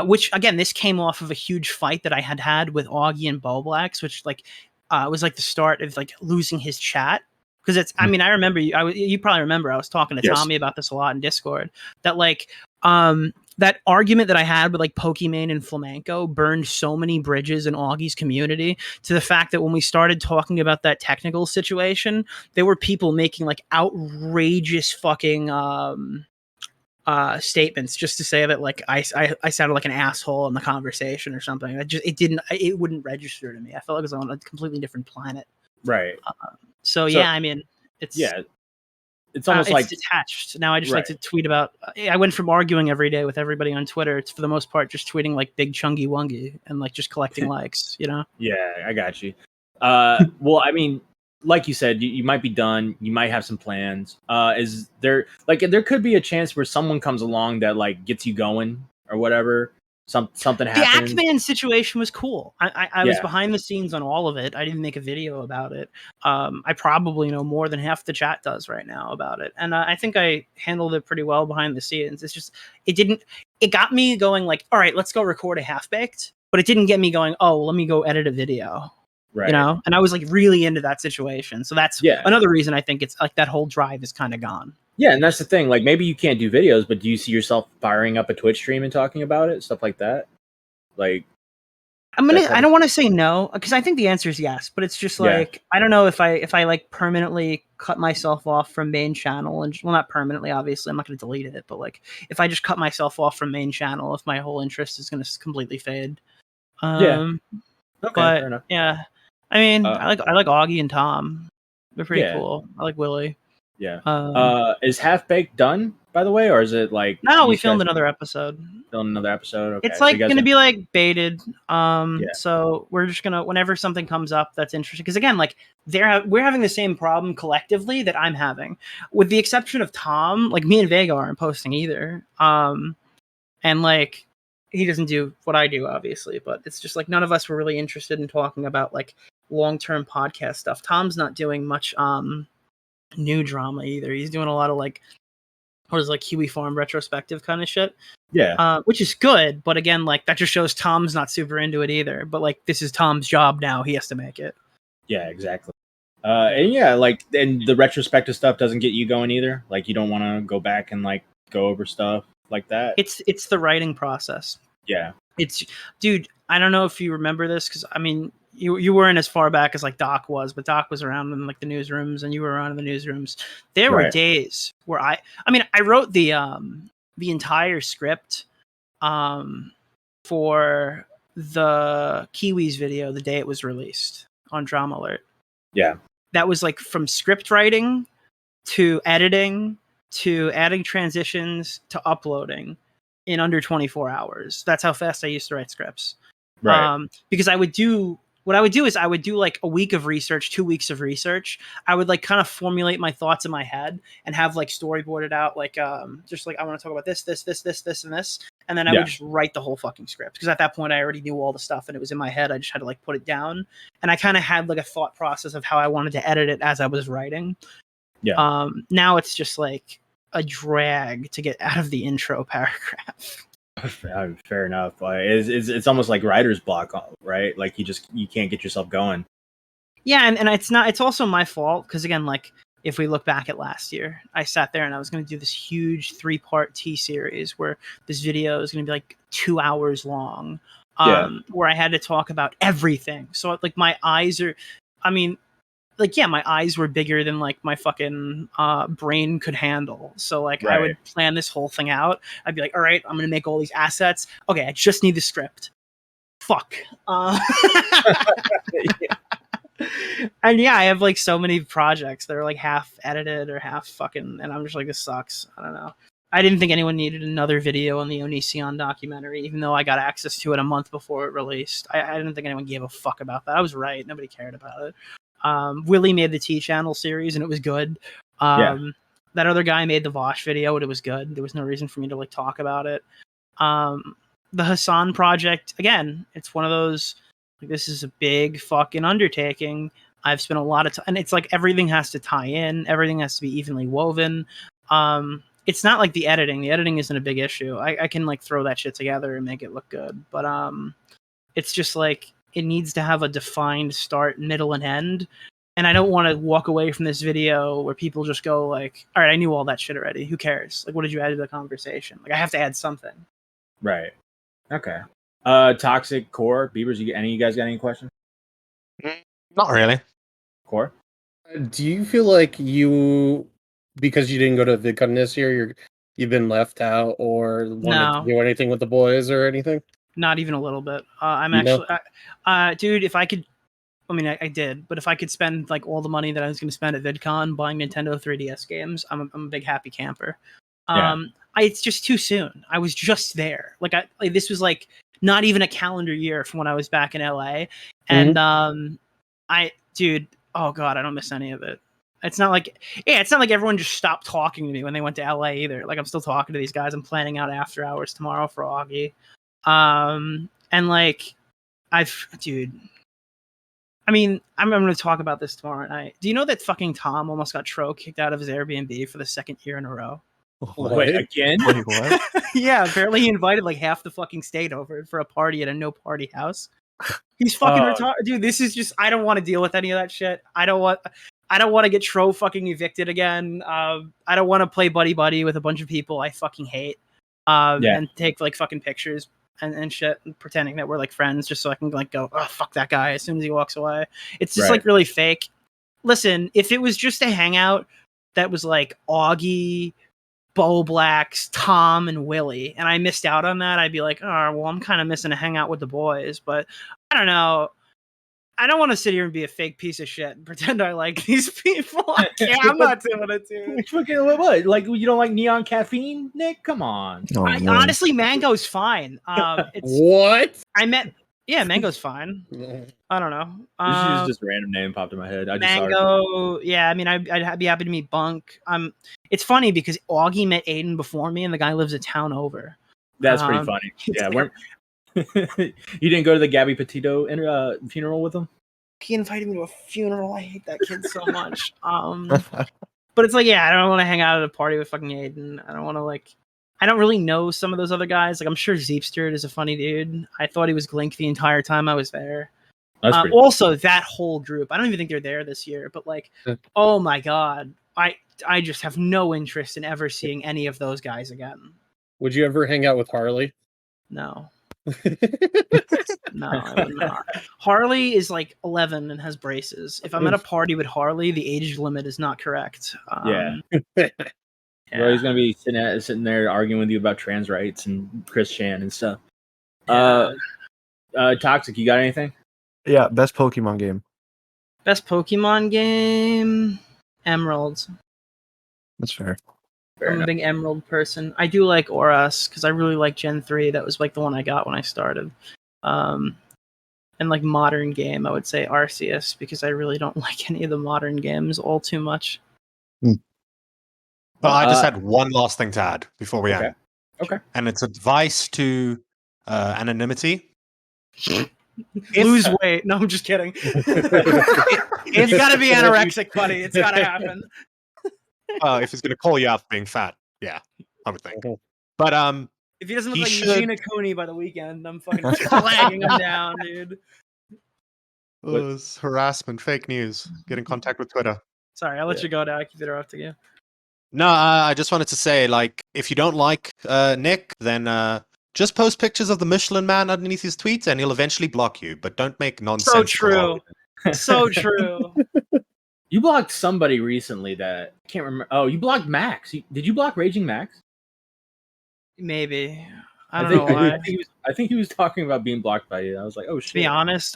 A: which again, this came off of a huge fight that I had with Augie and Bowblacks, which like was like the start of like losing his chat. Because it's, I mean, I remember you probably remember I was talking to Tommy about this a lot in Discord, that like that argument that I had with like Pokimane and Flamenco burned so many bridges in Augie's community, to the fact that when we started talking about that technical situation, there were people making like outrageous fucking statements just to say that like I sounded like an asshole in the conversation or something. It wouldn't register to me. I felt like I was on a completely different planet.
B: Right.
A: So yeah, I mean, it's
B: almost like
A: detached. Now I just like to tweet about. I went from arguing every day with everybody on Twitter to, for the most part, just tweeting like big chungy wungy and like just collecting likes. You know?
B: Yeah, I got you. Well, I mean, like you said, you might be done. You might have some plans. Is there there could be a chance where someone comes along that like gets you going or whatever? Something happens.
A: The Axeman situation was cool. I was behind the scenes on all of it. I didn't make a video about it. I probably know more than half the chat does right now about it, and I think I handled it pretty well behind the scenes. It's just it got me going like, all right, let's go record a half baked, but it didn't get me going, oh, let me go edit a video. Right. You know, and I was like really into that situation. So that's another reason I think it's like that whole drive is kind of gone.
B: Yeah, and that's the thing. Like, maybe you can't do videos, but do you see yourself firing up a Twitch stream and talking about it, stuff like that? Like,
A: I don't want to say no, because I think the answer is yes, but it's just like I don't know if I like permanently cut myself off from main channel, and well, not permanently, obviously, I'm not going to delete it, but like if I just cut myself off from main channel, if my whole interest is going to completely fade.
B: Okay,
A: but
B: fair enough.
A: Yeah, I mean, I like Augie and Tom. They're pretty cool. I like Willie.
B: Yeah. Is Half Baked done, by the way, or is it like?
A: No, we filmed another episode.
B: Okay.
A: It's like going to be like baited. So we're just gonna, whenever something comes up that's interesting, because again, like we're having the same problem collectively that I'm having, with the exception of Tom. Like me and Vega aren't posting either. And like he doesn't do what I do, obviously, but it's just like none of us were really interested in talking about like long-term podcast stuff. Tom's not doing much new drama either. He's doing a lot of like or is like Kiwi Farm retrospective kind of shit.
B: Yeah.
A: Which is good, but again, like that just shows Tom's not super into it either. But like this is Tom's job now; he has to make it.
B: Yeah, exactly. And yeah, like, and the retrospective stuff doesn't get you going either. Like, you don't want to go back and like go over stuff like that.
A: It's the writing process.
B: Yeah.
A: Dude, I don't know if you remember this because I mean, you weren't as far back as like Doc was, but Doc was around in like the newsrooms, and you were around in the newsrooms. There were days where I wrote the entire script for the Kiwis video the day it was released on Drama Alert.
B: Yeah.
A: That was like from script writing to editing to adding transitions to uploading in under 24 hours. That's how fast I used to write scripts.
B: Right.
A: Because I would do like a week of research, 2 weeks of research. I would like kind of formulate my thoughts in my head and have like storyboarded out, like just like I want to talk about this, and this. And then I would just write the whole fucking script. Because at that point I already knew all the stuff and it was in my head. I just had to like put it down. And I kind of had like a thought process of how I wanted to edit it as I was writing.
B: Yeah.
A: Now it's just like a drag to get out of the intro paragraph.
B: Fair enough. It's almost like writer's block, right? Like you can't get yourself going.
A: Yeah, and it's also my fault because again, like if we look back at last year, I sat there and I was going to do this huge 3-part T series where this video is going to be like 2 hours long, where I had to talk about everything. So like my eyes are, my eyes were bigger than like my fucking brain could handle. So like I would plan this whole thing out. I'd be like, all right, I'm going to make all these assets. Okay, I just need the script. Fuck. And yeah, I have like so many projects that are like half edited or half fucking, and I'm just like, this sucks. I don't know. I didn't think anyone needed another video on the Onision documentary, even though I got access to it a month before it released. I didn't think anyone gave a fuck about that. I was right. Nobody cared about it. Willie made the T-Channel series and it was good. That other guy made the Vosh video and it was good. There was no reason for me to like talk about it. The Hassan project, again, it's one of those, like, this is a big fucking undertaking. I've spent a lot of time, and it's like everything has to tie in. Everything has to be evenly woven. It's not like the editing. The editing isn't a big issue. I can like throw that shit together and make it look good. But it's just like, it needs to have a defined start, middle, and end. And I don't want to walk away from this video where people just go like, all right, I knew all that shit already. Who cares? Like, what did you add to the conversation? Like, I have to add something.
B: Right. Okay. Toxic Core, Beavers, any of you guys got any questions?
E: Not really.
B: Core?
G: Do you feel like because you didn't go to VidCon this year, you've been left out or wanted to do anything with the boys or anything?
A: Not even a little bit. Dude, if I could, I did, but if I could spend like all the money that I was going to spend at VidCon buying Nintendo 3DS games, I'm a big happy camper. It's just too soon. I was just there. This was like not even a calendar year from when I was back in LA. And oh god, I don't miss any of it. It's not like everyone just stopped talking to me when they went to LA either. Like, I'm still talking to these guys. I'm planning out after hours tomorrow for Augie. And like, I'm going to talk about this tomorrow night. Do you know that fucking Tom almost got kicked out of his Airbnb for the second year in a row?
B: Wait, again?
D: Wait, what?
A: Yeah, apparently he invited like half the fucking state over for a party at a no party house. He's fucking retarded. Dude, this is just, I don't want to deal with any of that shit. I don't want to get Tro fucking evicted again. I don't want to play buddy with a bunch of people I fucking hate. And take like fucking pictures and shit and pretending that we're like friends just so I can like go, oh, fuck that guy as soon as he walks away. It's just like really fake. Listen, if it was just a hangout that was like Augie, Bo Blacks, Tom, and Willie, and I missed out on that, I'd be like, oh, well, I'm kind of missing a hangout with the boys. But I don't know. I don't want to sit here and be a fake piece of shit and pretend I like these people. I'm not doing it, dude.
B: What? Like, you don't like Neon Caffeine, Nick? Come on.
A: Honestly, Mango's fine.
G: What?
A: Mango's fine. I don't know.
B: This is just a random name popped in my head.
A: Mango. Yeah, I'd be happy to meet Bunk. It's funny because Augie met Aiden before me, and the guy lives a town over.
B: That's pretty funny. Yeah, you didn't go to the Gabby Petito funeral with him?
A: He invited me to a funeral. I hate that kid so much. But it's like, yeah, I don't want to hang out at a party with fucking Aiden. I don't want to like. I don't really know some of those other guys. Like, I'm sure Zeepster is a funny dude. I thought he was Glink the entire time I was there. Also, that whole group. I don't even think they're there this year. But like, oh my god, I just have no interest in ever seeing any of those guys again.
G: Would you ever hang out with Harley?
A: No. No, I would not. Harley is like 11 and has braces. If I'm at a party with Harley, the age limit is not correct.
B: Yeah.
A: Yeah.
B: He's gonna be sitting there arguing with you about trans rights and Chris Chan and stuff.
A: Yeah.
B: Toxic, you got anything?
D: Yeah, best Pokemon game.
A: Best Pokemon game, Emerald.
D: That's fair.
A: I'm a big Emerald person. I do like Oras because I really like Gen 3. That was like the one I got when I started. And like modern game, I would say Arceus because I really don't like any of the modern games all too much.
E: Well, I just had one last thing to add before we end.
B: Okay.
E: And it's advice to Anonymity.
A: Lose weight. No, I'm just kidding. It's got to be anorexic, buddy. It's got to happen.
E: If he's going to call you out for being fat, yeah, I would think. But
A: if he doesn't look
E: he
A: like
E: should-
A: Eugenia Cooney by the weekend, I'm fucking flagging him down, dude.
E: it's harassment, fake news. Get in contact with Twitter.
A: Sorry, I'll let you go now. I keep interrupting you.
E: No, I just wanted to say, like, if you don't like Nick, then just post pictures of the Michelin Man underneath his tweets, and he'll eventually block you. But don't make nonsense.
A: So true. So true.
B: You blocked somebody recently that I can't remember. Oh, you blocked Max. Did you block Raging Max?
A: Maybe. I don't know why.
B: I think he was talking about being blocked by you. I was like, oh shit.
A: To be honest,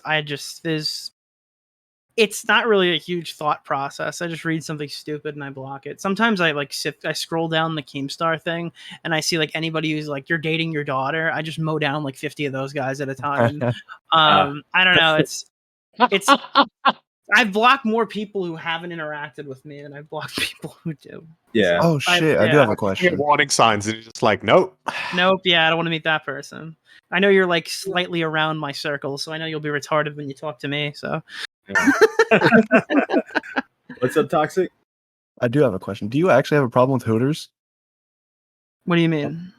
A: it's not really a huge thought process. I just read something stupid and I block it. Sometimes I I scroll down the Keemstar thing and I see like anybody who's like, you're dating your daughter. I just mow down like 50 of those guys at a time. I don't know. It's I've blocked more people who haven't interacted with me than I've blocked people who do.
B: Yeah.
D: Oh shit! I do have a question.
E: Warning signs, and you're just like, nope.
A: Nope. Yeah, I don't want to meet that person. I know you're like slightly around my circle, so I know you'll be retarded when you talk to me. So.
B: What's up, Toxic?
D: I do have a question. Do you actually have a problem with Hooters?
A: What do you mean?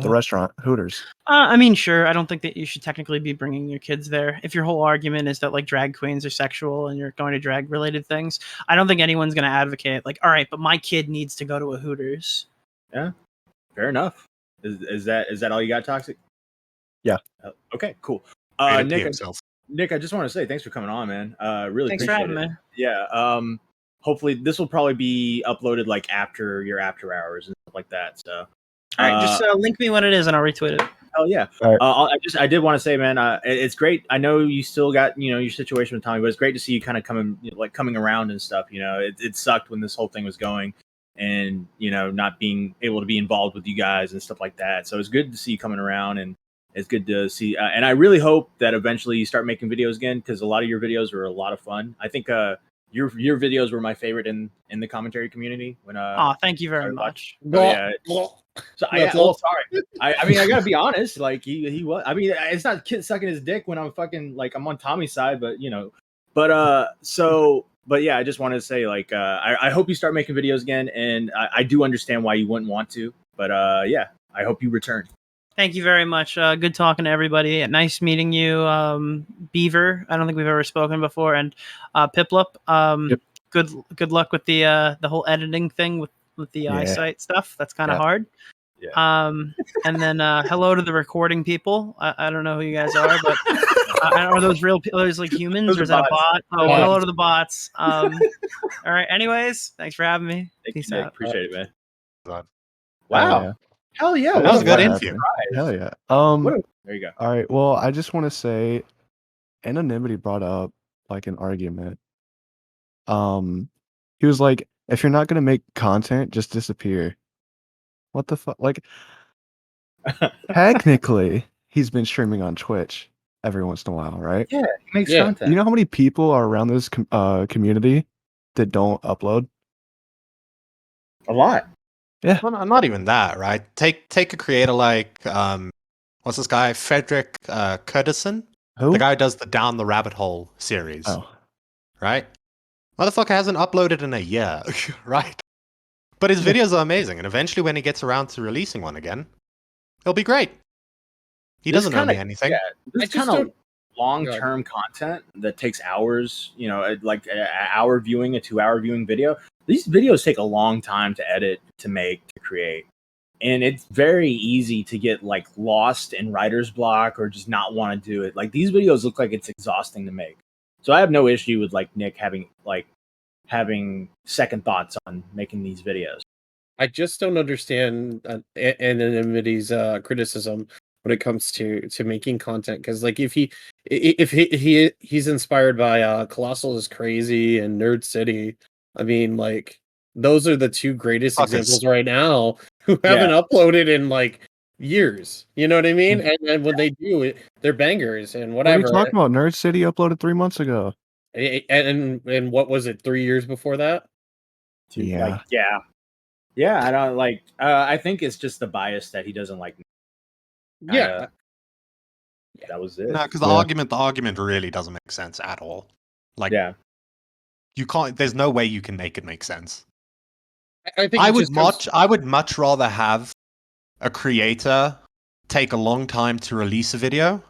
D: The restaurant, Hooters.
A: I mean, sure. I don't think that you should technically be bringing your kids there. If your whole argument is that like drag queens are sexual and you're going to drag related things, I don't think anyone's going to advocate like, all right, but my kid needs to go to a Hooters.
B: Yeah, fair enough. Is that all you got, Toxic?
D: Yeah.
B: Okay, cool. Nick, I just want to say thanks for coming on, man. Really
A: Thanks for
B: appreciate
A: having
B: it.
A: me.
B: Yeah. Hopefully this will probably be uploaded like after your after hours and stuff like that. So.
A: All right, just link me what it is and I'll retweet it.
B: Hell yeah!
D: All right.
B: I did want to say, man, it's great. I know you still got your situation with Tommy, but it's great to see you kind of coming around and stuff. It sucked when this whole thing was going, and not being able to be involved with you guys and stuff like that. So it's good to see you coming around, and it's good to see. And I really hope that eventually you start making videos again because a lot of your videos were a lot of fun. I think your videos were my favorite in the commentary community when.
A: Thank you very much.
B: Yeah. So sorry. I mean, I gotta be honest. Like he was. I mean, it's not kid sucking his dick when I'm fucking like I'm on Tommy's side, but but yeah, I just wanted to say like I hope you start making videos again, and I do understand why you wouldn't want to, but yeah, I hope you return.
A: Thank you very much. Good talking to everybody. Nice meeting you, Beaver. I don't think we've ever spoken before, and Piplup.
D: Yep.
A: Good luck with the whole editing thing with the eyesight stuff. That's kind of hard.
B: Yeah.
A: And then hello to the recording people. I don't know who you guys are, but are those real people? Are those like humans,
B: those
A: or is that a bot? Oh,
G: Bots.
A: hello to the bots. All right. Anyways, thanks for having me. Peace out.
B: Appreciate it, man.
E: God.
B: Wow.
D: Yeah.
B: Hell yeah.
E: That was a good
D: What
E: interview.
D: Hell yeah.
B: There you go.
D: All right. Well, I just want to say, Anonymity brought up like an argument. He was like, if you're not gonna make content, just disappear. What the fuck? Like, technically, he's been streaming on Twitch every once in a while, right?
B: Yeah, he makes
G: Yeah.
B: content.
D: You know how many people are around this community that don't upload?
B: A lot.
D: Yeah.
E: Well, not even that, right? Take a creator like what's this guy, Frederick Curtison?
D: Who?
E: The guy who does the Down the Rabbit Hole series,
D: Oh,
E: right? Motherfucker hasn't uploaded in a year, right? But his videos are amazing, and eventually, when he gets around to releasing one again, it'll be great. He
B: This
E: doesn't owe
B: kinda-
E: me anything.
B: Yeah,
G: I
B: this
G: just
B: kind of
G: don't-
B: long-term content that takes hours, like an hour viewing, a 2-hour viewing video. These videos take a long time to edit, to make, to create. And it's very easy to get like lost in writer's block or just not want to do it. Like these videos look like it's exhausting to make. So I have no issue with like Nick having second thoughts on making these videos.
G: I just don't understand Anonymity's criticism when it comes to making content, because like if he's inspired by Colossal is Crazy and Nerd City, I mean, like those are the two greatest examples right now who haven't uploaded in like years. You know what I mean? And when they do, they're bangers and
D: What are
G: whatever.
D: you talking about? Nerd City uploaded 3 months ago.
G: And what was it? 3 years before that?
D: Yeah.
B: Yeah. I don't like. I think it's just the bias that he doesn't like.
G: Yeah.
B: That was it.
E: No, because
D: Yeah.
E: the argument really doesn't make sense at all. Like,
B: Yeah.
E: you can't. There's no way you can make it make sense.
G: I think
E: I would much rather have a creator take a long time to release a video,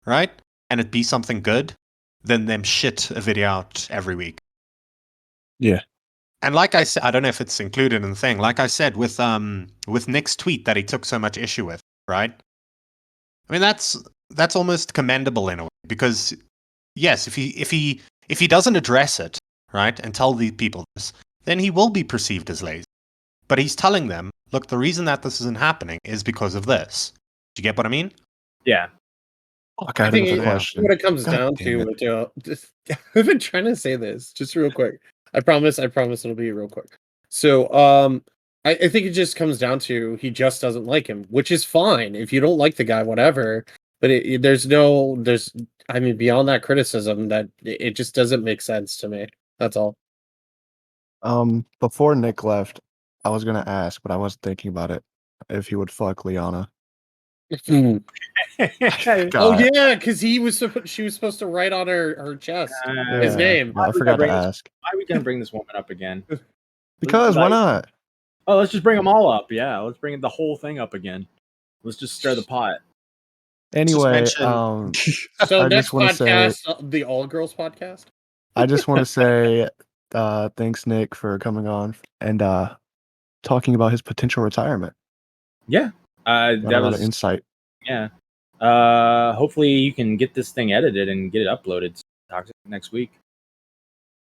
E: right, and it be something good, than them shit a video out every week.
D: Yeah.
E: And like I said, I don't know if it's included in the thing. Like I said, with Nick's tweet that he took so much issue with, right? I mean, that's almost commendable in a way, because yes, if he doesn't address it, right, and tell the people this, then he will be perceived as lazy. But he's telling them, look, the reason that this isn't happening is because of this. Do you get what I mean?
B: Yeah.
D: Okay,
G: I think
D: another question.
G: what it comes
D: God
G: down
D: damn
G: to, I've been trying to say this just real quick. I promise it'll be real quick. So, I think it just comes down to he just doesn't like him, which is fine. If you don't like the guy, whatever. But I mean, beyond that criticism, that it just doesn't make sense to me. That's all.
D: Before Nick left, I was gonna ask, but I wasn't thinking about it. If he would fuck Liana.
G: Oh
D: God.
G: yeah, because she was supposed to write on her chest his
D: Yeah.
G: name.
D: I forgot to ask.
B: Why are we gonna bring this woman up again?
D: Because why not?
B: Oh, let's just bring them all up. Yeah, let's bring the whole thing up again. Let's just stir the pot.
D: Anyway,
E: mention-
G: So
D: I
G: next
D: just wanna say-
G: podcast, the All Girls podcast.
D: I just want to say thanks, Nick, for coming on and talking about his potential retirement.
B: Yeah,
D: Got
B: that
D: a lot
B: was
D: of insight.
B: yeah. Hopefully you can get this thing edited and get it uploaded Toxic next week.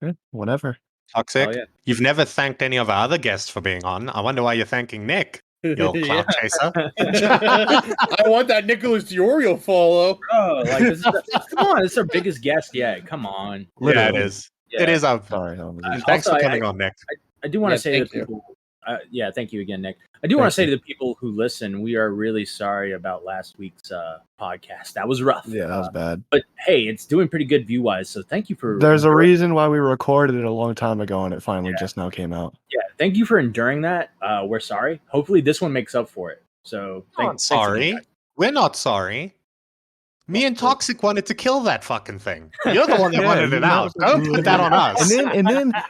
D: Yeah, whatever.
E: Toxic.
B: Oh yeah.
E: You've never thanked any of our other guests for being on. I wonder why you're thanking Nick, you old clout chaser.
G: I want that Nicholas DeOrio follow.
B: Oh, like this is come on, it's our biggest guest yet. Come on.
E: Yeah, it
D: Literally.
E: is.
B: Yeah.
E: It is our.
D: Sorry.
E: Thanks
B: Also,
E: for coming on, Nick.
B: I do want to
G: Yeah,
B: say to
G: thank
B: the
G: you.
B: people, thank you again, Nick. I do want to
D: Thank
B: say to the people who listen, we are really sorry about last week's podcast. That was rough.
D: Yeah, that was bad.
B: But hey, it's doing pretty good view wise. So thank you for.
D: There's a
B: enduring-
D: reason why we recorded it a long time ago and it finally just now came out.
B: Yeah, thank you for enduring that. We're sorry. Hopefully, this one makes up for it. So
E: We're not
B: thanks
E: sorry.
B: again, guys.
E: We're not sorry. Me and Toxic wanted to kill that fucking thing. You're the one that
D: Yeah,
E: wanted
D: you
E: it out. Don't put that on us.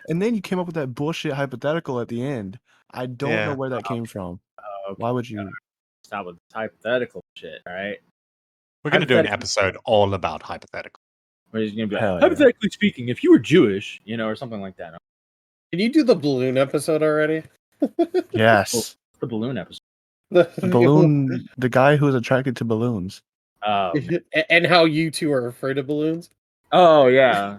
D: And then you came up with that bullshit hypothetical at the end. I don't
E: Yeah.
D: know where that came from.
B: Okay,
D: Why would you?
B: stop with this hypothetical shit? All right,
E: We're going to do an
B: Hypothetical.
E: episode all about hypothetical.
B: we're just gonna be like,
D: Hell yeah.
B: hypothetically speaking, if you were Jewish, or something like that.
G: Can you do the balloon episode already?
D: Yes.
B: The balloon episode.
D: The balloon, the guy who's attracted to balloons.
G: And how you two are afraid of balloons.
B: Oh yeah.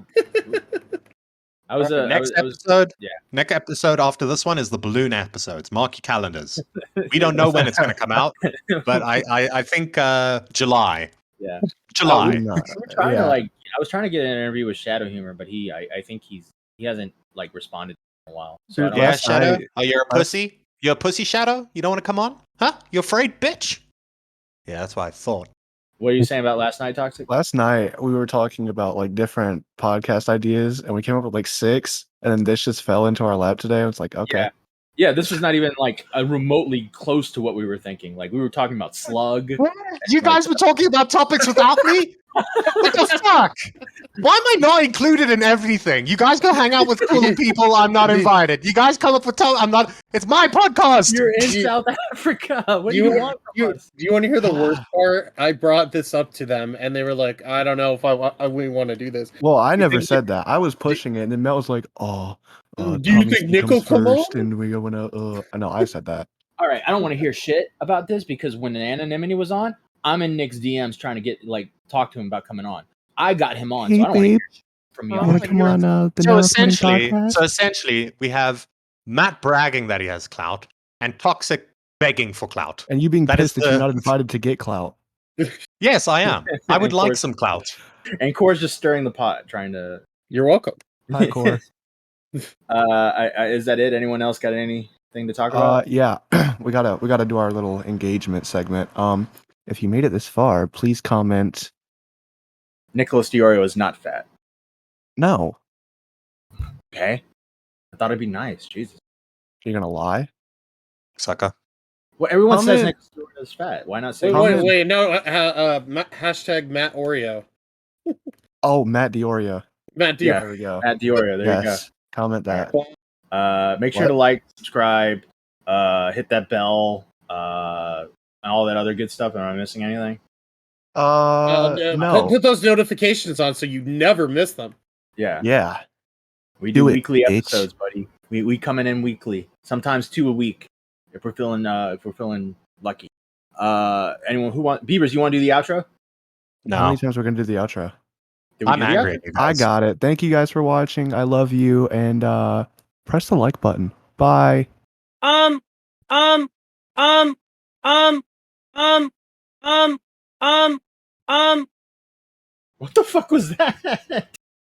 B: I was
E: Next
B: I was-
E: episode.
B: yeah.
E: Next episode after this one is the balloon episodes. Mark your calendars. We don't know when it's going to come out, but I think July.
B: Yeah.
E: July.
D: No,
B: We're trying
D: yeah.
B: to I was trying to get an interview with Shadow Humor, but I think he hasn't responded in a while. So I
D: Dude,
B: don't
E: Yeah,
B: know.
D: last
E: Shadow.
D: night-
E: Are you a pussy? You're a pussy, Shadow? You don't want to come on? Huh? You afraid, bitch? Yeah, that's what I thought.
B: What are you saying about last night, Toxic?
D: Last night we were talking about like different podcast ideas and we came up with like 6 and then this just fell into our lap today. I was like, okay.
B: Yeah, this was not even remotely close to what we were thinking. Like we were talking about Slug.
E: You guys were talking about topics without me? What the fuck? Why am I not included in everything? You guys go hang out with cool people. I'm not invited. You guys come up with I'm not. It's my podcast.
B: You're in
G: You-
B: South Africa. What do
G: you
B: you
G: want-
B: want from us?
G: Do you want to hear the worst part? I brought this up to them, and they were like, "I don't know if we want to do this."
D: Well, I never
G: think-
D: said that. I was pushing it, and then Mel was like, "Oh,
G: Do you
D: Tommy
G: think Nick
D: comes
G: will come
D: first,
G: on?
D: and we going to." No, I said that.
B: All right, I don't want to hear shit about this because when Anonymity was on, I'm in Nick's DMs trying to get talk to him about coming on. I got him on,
D: Hey,
B: so I don't want to
D: babe.
B: hear shit from
D: You
B: y'all.
D: want to come on the
E: So
D: Now Recording
E: essentially,
D: podcast?
E: we have Matt bragging that he has clout and Toxic begging for clout.
D: And you being
E: that is
D: pissed that you're
E: the-
D: not invited to get clout.
E: Yes, I am. I would
B: Of
E: like
B: course.
E: some clout.
B: And Core's just stirring the pot, trying to.
G: You're welcome.
D: Hi, Core.
B: Is that it? Anyone else got anything to talk about?
D: Yeah, we gotta do our little engagement segment. If you made it this far, please comment.
B: Nicholas DeOrio is not fat.
D: No,
B: Okay, I thought it'd be nice. Jesus.
D: you're gonna lie.
E: Sucker.
B: Well, everyone says
D: Comment.
B: Nicholas DeOrio is fat. Why not say?
G: Wait, no. Hashtag Matt Oreo.
D: Oh, Matt DeOrio.
G: Matt
B: Yeah.
D: There we go.
B: At DeOrio, there
D: Yes, comment that.
B: you go. Make sure
D: What?
B: to like, subscribe, hit that bell, and all that other good stuff. Am I missing anything?
D: No.
G: Put those notifications on so you never miss them.
B: Yeah,
D: Yeah,
B: we
D: do
B: do
D: it,
B: weekly
D: bitch.
B: episodes, buddy. We coming in weekly, sometimes 2 a week if we're feeling lucky. Anyone who want Beavers, you want to do the outro?
D: How
E: No,
D: many times we're gonna do the outro?
B: Did we
E: I'm
B: do the
E: angry
B: outro?
E: at you
D: I
E: guys.
D: got it. Thank you guys for watching. I love you, and press the like button. Bye.
A: Um, um, um, um, um, um, um,
B: What the fuck was that?